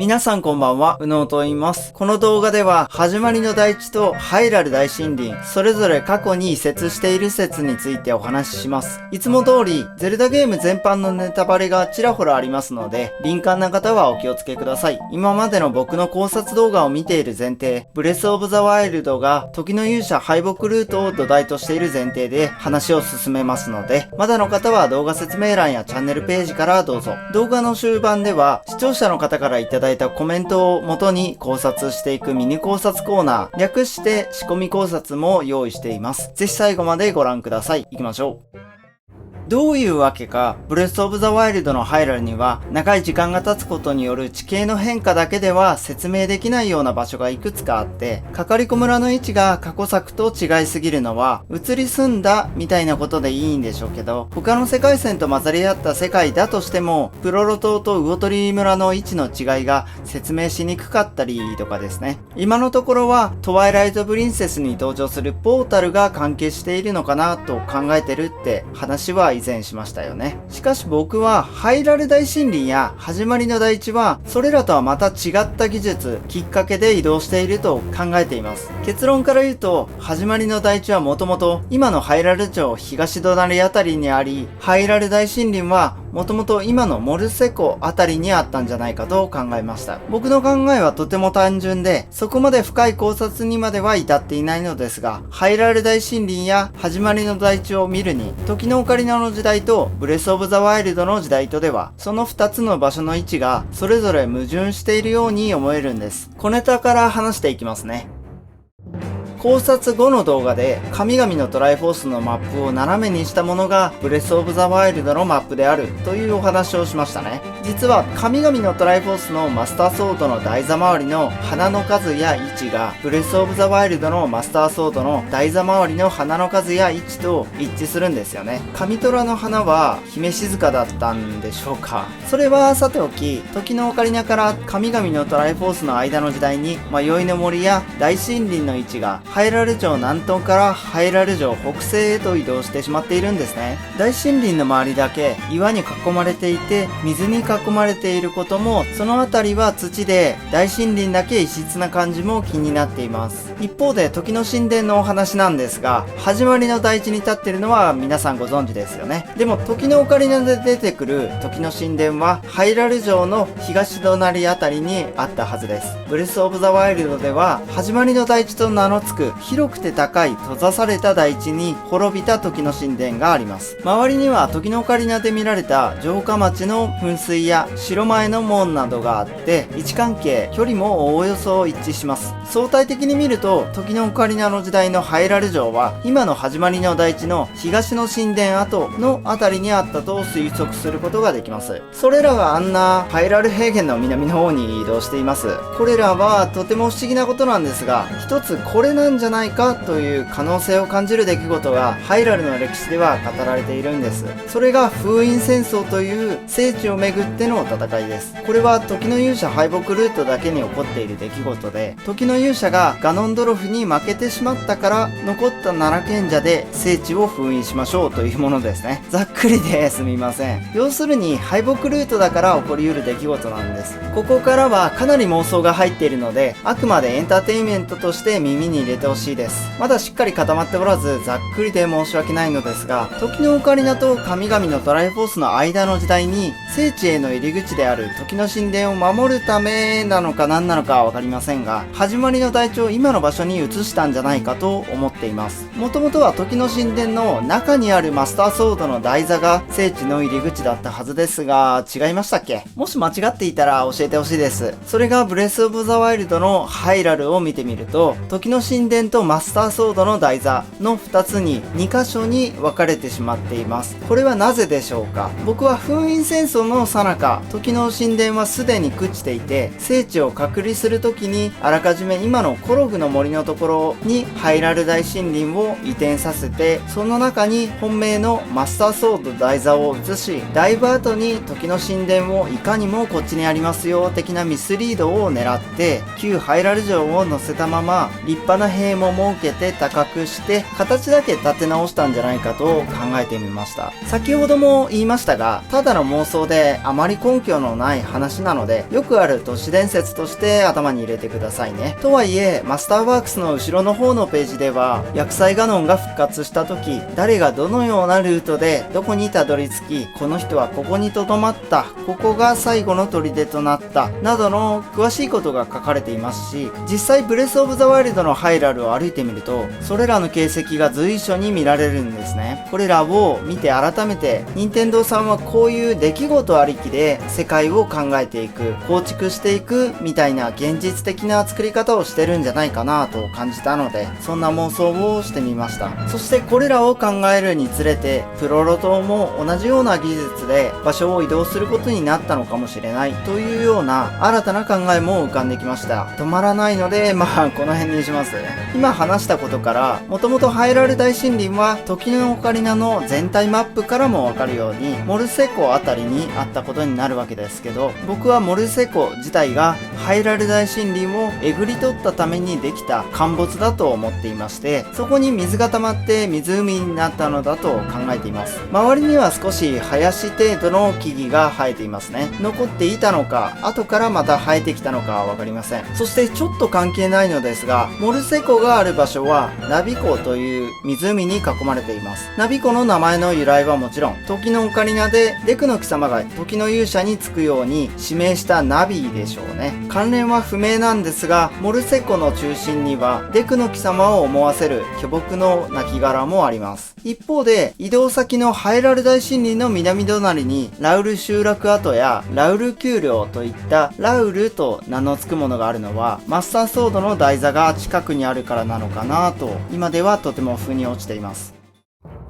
皆さんこんばんは、うのうと言います。この動画では、始まりの大地とハイラル大森林、それぞれ過去に移設している説についてお話しします。いつも通り、ゼルダゲーム全般のネタバレがちらほらありますので、敏感な方はお気をつけください。今までの僕の考察動画を見ている前提、ブレスオブザワイルドが時の勇者敗北ルートを土台としている前提で話を進めますので、まだの方は動画説明欄やチャンネルページからどうぞ。動画の終盤では、視聴者の方からいただいたコメントを元に考察していくミニ考察コーナー、略して仕込み考察も用意しています。ぜひ最後までご覧ください。行きましょう。どういうわけか、ブレスオブザワイルドのハイラルには、長い時間が経つことによる地形の変化だけでは説明できないような場所がいくつかあって、かかりこ村の位置が過去作と違いすぎるのは、移り住んだみたいなことでいいんでしょうけど、他の世界線と混ざり合った世界だとしても、プロロ島と魚鳥村の位置の違いが説明しにくかったりとかですね。今のところは、トワイライトプリンセスに登場するポータルが関係しているのかなと考えてるって話は以前しましたよね。しかし僕はハイラル大森林や始まりの大地はそれらとはまた違った技術、きっかけで移動していると考えています。結論から言うと、始まりの大地はもともと今のハイラル町東隣あたりにあり、ハイラル大森林はもともと今のモルセコあたりにあったんじゃないかと考えました。僕の考えはとても単純で、そこまで深い考察にまでは至っていないのですが、ハイラル大森林や始まりの大地を見るに、時のオカリナの時代とブレスオブザワイルドの時代とでは、その2つの場所の位置がそれぞれ矛盾しているように思えるんです。小ネタから話していきますね。考察後の動画で神々のトライフォースのマップを斜めにしたものがブレスオブザワイルドのマップであるというお話をしましたね。実は神々のトライフォースのマスターソードの台座周りの花の数や位置がブレスオブザワイルドのマスターソードの台座周りの花の数や位置と一致するんですよね。神虎の花は姫静かだったんでしょうか。それはさておき、時のオカリナから神々のトライフォースの間の時代に迷いの森や大森林の位置がハイラル城南東からハイラル城北西へと移動してしまっているんですね。大森林の周りだけ岩に囲まれていて水に囲まれていることも、その辺りは土で大森林だけ異質な感じも気になっています。一方で時の神殿のお話なんですが、始まりの大地に立っているのは皆さんご存知ですよね。でも時のオカリナで出てくる時の神殿はハイラル城の東隣あたりにあったはずです。ブレスオブザワイルドでは始まりの大地と名の付く広くて高い閉ざされた大地に滅びた時の神殿があります。周りには時のオカリナで見られた城下町の噴水や城前の門などがあって、位置関係、距離もおおよそ一致します。相対的に見ると時のオカリナの時代のハイラル城は今の始まりの大地の東の神殿跡のあたりにあったと推測することができます。それらがあんなハイラル平原の南の方に移動しています。これらはとても不思議なことなんですが、一つこれなんじゃないかという可能性を感じる出来事がハイラルの歴史では語られているんです。それが封印戦争という聖地をめぐっての戦いです。これは時の勇者敗北ルートだけに起こっている出来事で、時の勇者がガノンドロフに負けてしまったから残った奈良賢者で聖地を封印しましょうというものですね。ざっくりですみません。要するに敗北ルートだから起こりうる出来事なんです。ここからはかなり妄想が入っているので、あくまでエンターテインメントとして耳に入れてほしいです。まだしっかり固まっておらずざっくりで申し訳ないのですが、時のオカリナと神々のトライフォースの間の時代に聖地への入り口である時の神殿を守るためなのか何なのかはわかりませんが、始まりの大地を今の場所に移したんじゃないかと思っています。もともとは時の神殿の中にあるマスターソードの台座が聖地の入り口だったはずですが、違いましたっけ？もし間違っていたら教えてほしいです。それがブレスオブザワイルドのハイラルを見てみると、時の神殿とマスターソードの台座の2つに2箇所に分かれてしまっています。これはなぜでしょうか？僕は封印戦争の最中、時の神殿はすでに朽ちていて、聖地を隔離するときにあらかじめ今のコログの森のところにハイラル大森林を移転させて、その中に本命のマスターソード台座を移し、だいぶ後に時の神殿をいかにもこっちにありますよ的なミスリードを狙って旧ハイラル城を乗せたまま立派な塀も設けて高くして形だけ立て直したんじゃないかと考えてみました。先ほども言いましたが、ただの妄想であまり根拠のない話なので、よくある都市伝説として頭に入れてくださいね。とはいえ、マスターワークスの後ろの方のページでは、薬剤ガノンが復活した時、誰がどのようなルートでどこにたどり着き、この人はここに留まった、ここが最後の砦となった、などの詳しいことが書かれていますし、実際ブレスオブザワイルドのハイラルを歩いてみると、それらの形跡が随所に見られるんですね。これらを見て改めて、任天堂さんはこういう出来事ありきで世界を考えていく、構築していくみたいな現実的な作り方をしてるんじゃないかなと感じたので、そんな妄想をしてみました。そしてこれらを考えるにつれて、プロロ島も同じような技術で場所を移動することになったのかもしれないというような新たな考えも浮かんできました。止まらないので、この辺にします。今話したことから、もともとハイラル大森林は時のオカリナの全体マップからもわかるように、モルセ湖あたりにあったことになるわけですけど、僕はモルセ湖自体がハイラル大森林をえぐり取ったためにできた陥没だと思っていまして、そこに水が溜まって湖になったのだと考えています。周りには少し林程度の木々が生えていますね。残っていたのか、後からまた生えてきたのかはわかりません。そしてちょっと関係ないのですが、モルセ湖がある場所はナビ湖という湖に囲まれています。ナビ湖の名前の由来はもちろん、時のオカリナでデクの貴様が時の勇者につくように指名したナビでしょうね。関連は不明なんですが、モルセ湖の中心にはデクの貴様を思わせる巨木の亡骸もあります。一方で、移動先のハイラル大森林の南隣にラウル集落跡やラウル丘陵といったラウルと名の付くものがあるのは、マスターソードの台座が近くにあるからなのかなと、今ではとても腑に落ちています。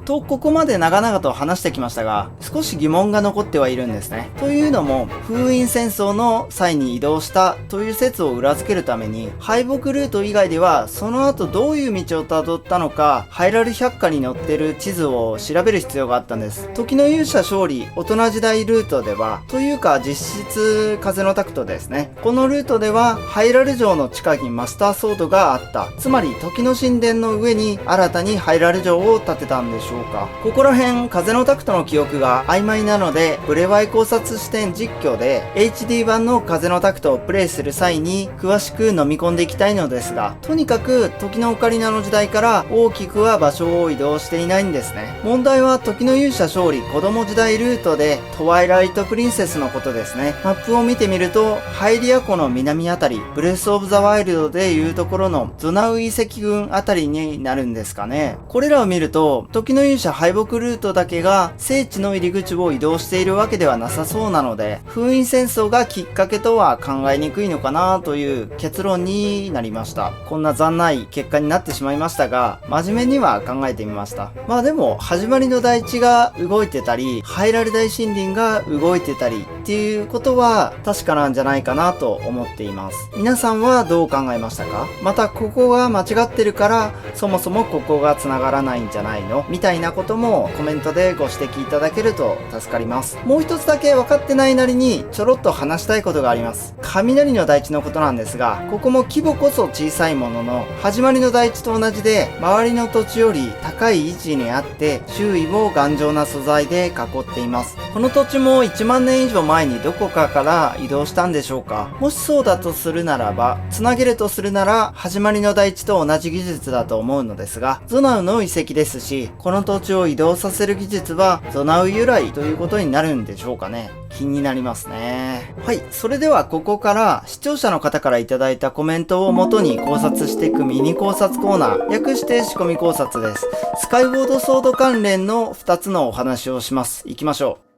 と、ここまで長々と話してきましたが、少し疑問が残ってはいるんですね。というのも、封印戦争の際に移動したという説を裏付けるために、敗北ルート以外では、その後どういう道を辿ったのか、ハイラル百科に載ってる地図を調べる必要があったんです。時の勇者勝利、大人時代ルートでは、というか実質風のタクトですね。このルートでは、ハイラル城の地下にマスターソードがあった。つまり、時の神殿の上に新たにハイラル城を建てたんでしょう。ここら辺風のタクトの記憶が曖昧なので、ブレワイ考察視点実況で HD 版の風のタクトをプレイする際に詳しく飲み込んでいきたいのですが、とにかく時のオカリナの時代から大きくは場所を移動していないんですね。問題は時の勇者勝利子供時代ルートでトワイライトプリンセスのことですね。マップを見てみると、ハイリア湖の南あたり、ブレスオブザワイルドでいうところのゾナウ遺跡群あたりになるんですかね。これらを見ると、時の勇者敗北ルートだけが聖地の入り口を移動しているわけではなさそうなので、封印戦争がきっかけとは考えにくいのかなという結論になりました。こんな残ない結果になってしまいましたが、真面目には考えてみました。でも、始まりの大地が動いてたり、ハイラル大森林が動いてたりっていうことは確かなんじゃないかなと思っています。皆さんはどう考えましたか？また、ここが間違ってるから、そもそもここが繋がらないんじゃないの？みたいなこともコメントでご指摘いただけると助かります。もう一つだけ分かってないなりにちょろっと話したいことがあります。雷の大地のことなんですが、ここも規模こそ小さいものの、始まりの大地と同じで周りの土地より高い位置にあって周囲を頑丈な素材で囲っています。この土地も1万年以上前にどこかから移動したんでしょうか？もしそうだとするならば、つなげるとするなら始まりの大地と同じ技術だと思うのですが、ゾナウの遺跡ですし、この土地を移動させる技術はゾナウ由来ということになるんでしょうかね。気になりますね。はい。それではここから視聴者の方からいただいたコメントを元に考察していくミニ考察コーナー、略して仕込み考察です。スカイウォードソード関連の2つのお話をします。行きましょう。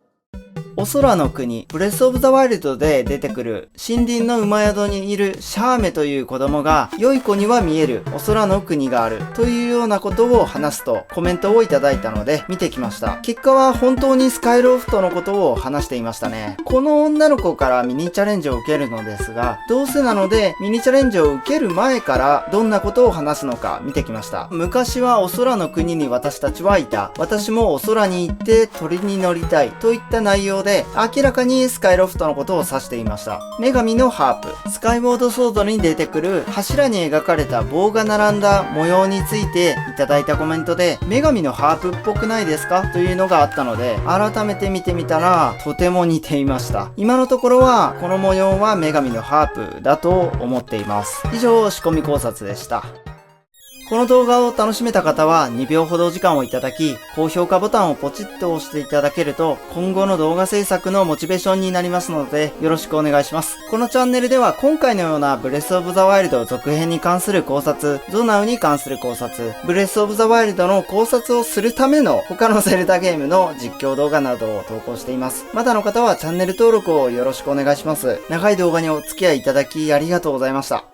お空の国、ブレスオブザワイルドで出てくる森林の馬宿にいるシャーメという子供が良い子には見えるお空の国があるというようなことを話すとコメントをいただいたので見てきました。結果は本当にスカイロフトのことを話していましたね。この女の子からミニチャレンジを受けるのですが、どうせなのでミニチャレンジを受ける前からどんなことを話すのか見てきました。昔はお空の国に私たちはいた。私もお空に行って鳥に乗りたいといった内容象で、明らかにスカイロフトのことを指していました。女神のハープ、スカイウォードソードに出てくる柱に描かれた棒が並んだ模様についていただいたコメントで、女神のハープっぽくないですかというのがあったので、改めて見てみたら、とても似ていました。今のところは、この模様は女神のハープだと思っています。以上、仕込み考察でした。この動画を楽しめた方は2秒ほどお時間をいただき、高評価ボタンをポチッと押していただけると、今後の動画制作のモチベーションになりますので、よろしくお願いします。このチャンネルでは今回のようなブレスオブザワイルド続編に関する考察、ゾナウに関する考察、ブレスオブザワイルドの考察をするための他のゼルダゲームの実況動画などを投稿しています。まだの方はチャンネル登録をよろしくお願いします。長い動画にお付き合いいただきありがとうございました。